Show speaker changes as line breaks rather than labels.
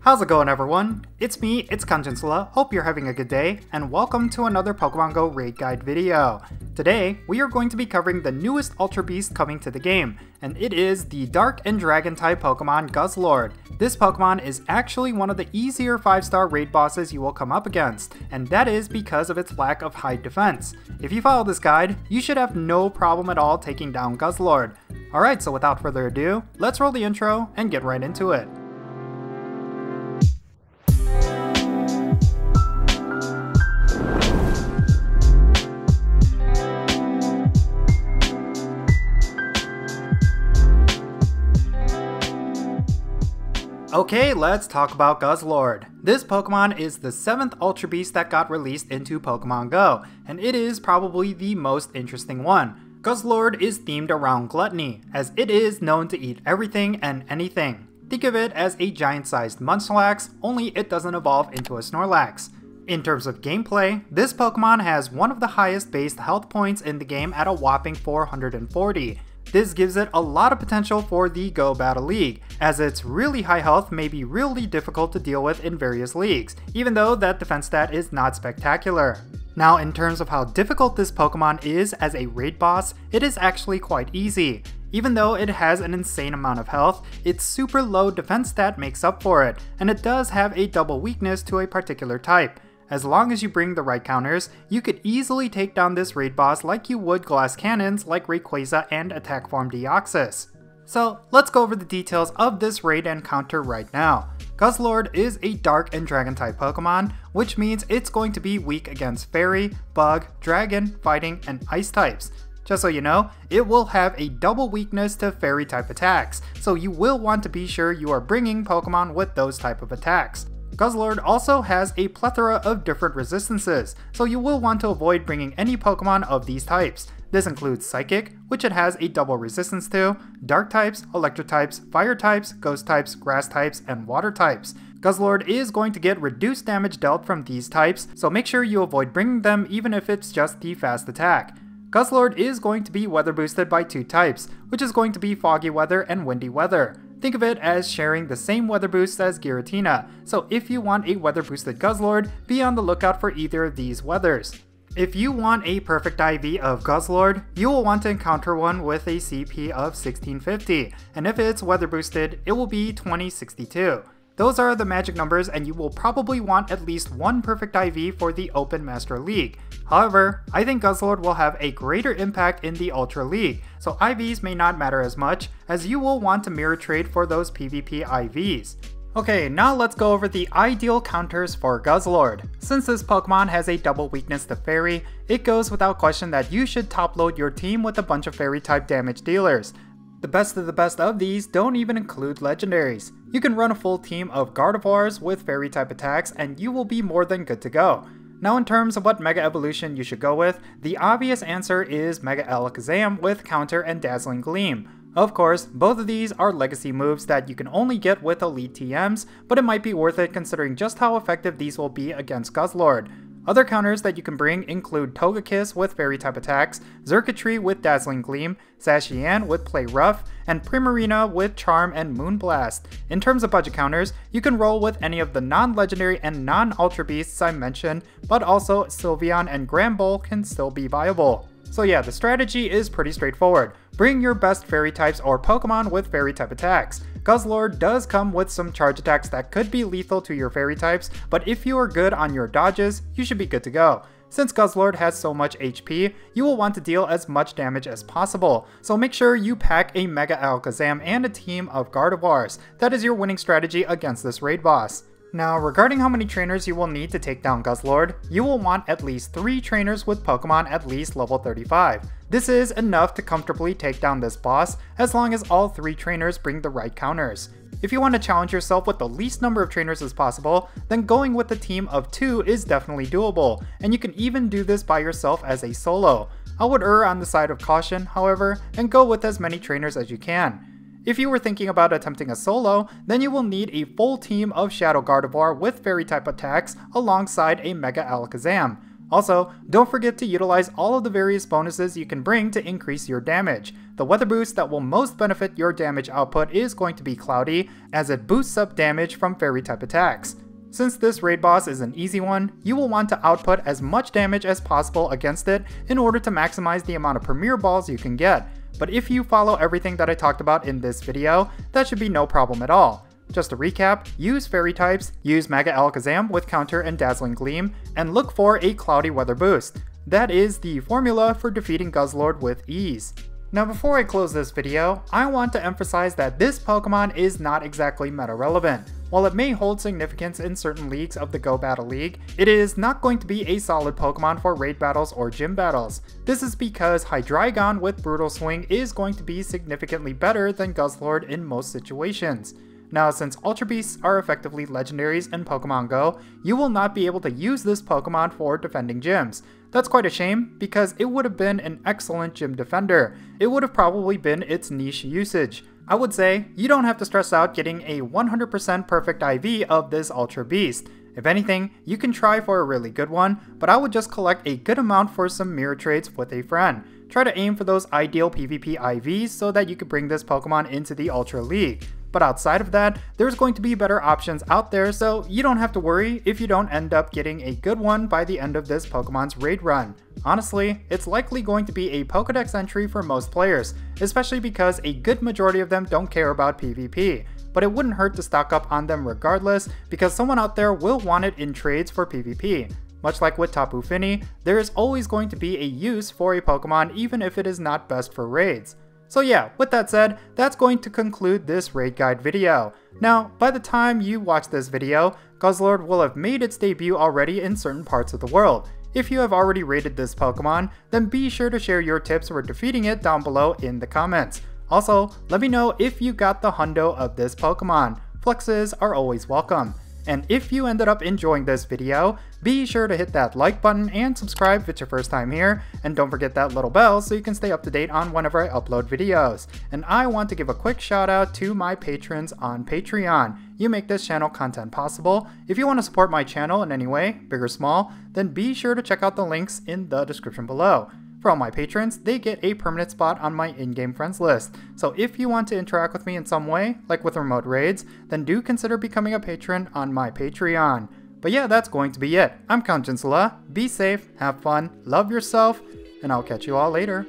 How's it going, everyone? It's me, it's Jinsula. Hope you're having a good day, and welcome to another Pokemon Go raid guide video. Today, we are going to be covering the newest Ultra Beast coming to the game, and it is the Dark and Dragon type Pokemon Guzzlord. This Pokemon is actually one of the easier 5-star raid bosses you will come up against, and that is because of its lack of high defense. If you follow this guide, you should have no problem at all taking down Guzzlord. Alright, so without further ado, let's roll the intro and get right into it. Okay, let's talk about Guzzlord. This Pokemon is the 7th Ultra Beast that got released into Pokemon Go, and it is probably the most interesting one. Guzzlord is themed around gluttony, as it is known to eat everything and anything. Think of it as a giant-sized Munchlax, only it doesn't evolve into a Snorlax. In terms of gameplay, this Pokemon has one of the highest base health points in the game at a whopping 440. This gives it a lot of potential for the Go Battle League, as its really high health may be really difficult to deal with in various leagues, even though that defense stat is not spectacular. Now, in terms of how difficult this Pokemon is as a raid boss, it is actually quite easy. Even though it has an insane amount of health, its super low defense stat makes up for it, and it does have a double weakness to a particular type. As long as you bring the right counters, you could easily take down this raid boss like you would glass cannons like Rayquaza and Attack Form Deoxys. So let's go over the details of this raid and counter right now. Guzzlord is a Dark and Dragon type Pokemon, which means it's going to be weak against Fairy, Bug, Dragon, Fighting, and Ice types. Just so you know, it will have a double weakness to Fairy type attacks, so you will want to be sure you are bringing Pokemon with those type of attacks. Guzzlord also has a plethora of different resistances, so you will want to avoid bringing any Pokemon of these types. This includes Psychic, which it has a double resistance to, Dark types, Electric types, Fire types, Ghost types, Grass types, and Water types. Guzzlord is going to get reduced damage dealt from these types, so make sure you avoid bringing them even if it's just the fast attack. Guzzlord is going to be weather boosted by 2 types, which is going to be Foggy Weather and Windy Weather. Think of it as sharing the same weather boosts as Giratina, so if you want a weather boosted Guzzlord, be on the lookout for either of these weathers. If you want a perfect IV of Guzzlord, you will want to encounter one with a CP of 1650, and if it's weather boosted, it will be 2062. Those are the magic numbers, and you will probably want at least one perfect IV for the Open Master League. However, I think Guzzlord will have a greater impact in the Ultra League, so IVs may not matter as much, as you will want to mirror trade for those PvP IVs. Okay, now let's go over the ideal counters for Guzzlord. Since this Pokemon has a double weakness to Fairy, it goes without question that you should top load your team with a bunch of Fairy type damage dealers. The best of these don't even include legendaries. You can run a full team of Gardevoirs with Fairy type attacks and you will be more than good to go. Now, in terms of what Mega Evolution you should go with, the obvious answer is Mega Alakazam with Counter and Dazzling Gleam. Of course, both of these are legacy moves that you can only get with Elite TMs, but it might be worth it considering just how effective these will be against Guzzlord. Other counters that you can bring include Togekiss with Fairy type attacks, Xurkitree with Dazzling Gleam, Sashian with Play Rough, and Primarina with Charm and Moonblast. In terms of budget counters, you can roll with any of the non-legendary and non-Ultra Beasts I mentioned, but also Sylveon and Granbull can still be viable. So yeah, the strategy is pretty straightforward. Bring your best Fairy types or Pokemon with Fairy type attacks. Guzzlord does come with some charge attacks that could be lethal to your Fairy types, but if you are good on your dodges, you should be good to go. Since Guzzlord has so much HP, you will want to deal as much damage as possible, so make sure you pack a Mega Alakazam and a team of Gardevoirs. That is your winning strategy against this raid boss. Now, regarding how many trainers you will need to take down Guzzlord, you will want at least 3 trainers with Pokemon at least level 35. This is enough to comfortably take down this boss, as long as all 3 trainers bring the right counters. If you want to challenge yourself with the least number of trainers as possible, then going with a team of 2 is definitely doable, and you can even do this by yourself as a solo. I would err on the side of caution, however, and go with as many trainers as you can. If you were thinking about attempting a solo, then you will need a full team of Shadow Gardevoir with Fairy type attacks alongside a Mega Alakazam. Also, don't forget to utilize all of the various bonuses you can bring to increase your damage. The weather boost that will most benefit your damage output is going to be Cloudy, as it boosts up damage from fairy type attacks. Since this raid boss is an easy one, you will want to output as much damage as possible against it in order to maximize the amount of Premier Balls you can get. But if you follow everything that I talked about in this video, that should be no problem at all. Just to recap, use fairy types, use Mega Alakazam with Counter and Dazzling Gleam, and look for a Cloudy weather boost. That is the formula for defeating Guzzlord with ease. Now before I close this video, I want to emphasize that this Pokemon is not exactly meta relevant. While it may hold significance in certain leagues of the Go Battle League, it is not going to be a solid Pokemon for raid battles or gym battles. This is because Hydreigon with Brutal Swing is going to be significantly better than Guzzlord in most situations. Now, since Ultra Beasts are effectively legendaries in Pokemon Go, you will not be able to use this Pokemon for defending gyms. That's quite a shame, because it would have been an excellent gym defender. It would have probably been its niche usage. I would say, you don't have to stress out getting a 100% perfect IV of this Ultra Beast. If anything, you can try for a really good one, but I would just collect a good amount for some mirror trades with a friend. Try to aim for those ideal PvP IVs so that you could bring this Pokemon into the Ultra League. But outside of that, there's going to be better options out there, so you don't have to worry if you don't end up getting a good one by the end of this Pokemon's raid run. Honestly, it's likely going to be a Pokedex entry for most players, especially because a good majority of them don't care about PvP. But it wouldn't hurt to stock up on them regardless, because someone out there will want it in trades for PvP. Much like with Tapu Fini, there is always going to be a use for a Pokemon even if it is not best for raids. So yeah, with that said, that's going to conclude this raid guide video. Now, by the time you watch this video, Guzzlord will have made its debut already in certain parts of the world. If you have already raided this Pokemon, then be sure to share your tips for defeating it down below in the comments. Also, let me know if you got the hundo of this Pokemon. Flexes are always welcome. And if you ended up enjoying this video, be sure to hit that like button and subscribe if it's your first time here, and don't forget that little bell so you can stay up to date on whenever I upload videos. And I want to give a quick shout out to my patrons on Patreon. You make this channel content possible. If you want to support my channel in any way, big or small, then be sure to check out the links in the description below. For all my patrons, they get a permanent spot on my in-game friends list. So if you want to interact with me in some way, like with remote raids, then do consider becoming a patron on my Patreon. But yeah, that's going to be it. I'm Count Jinsula. Be safe, have fun, love yourself, and I'll catch you all later.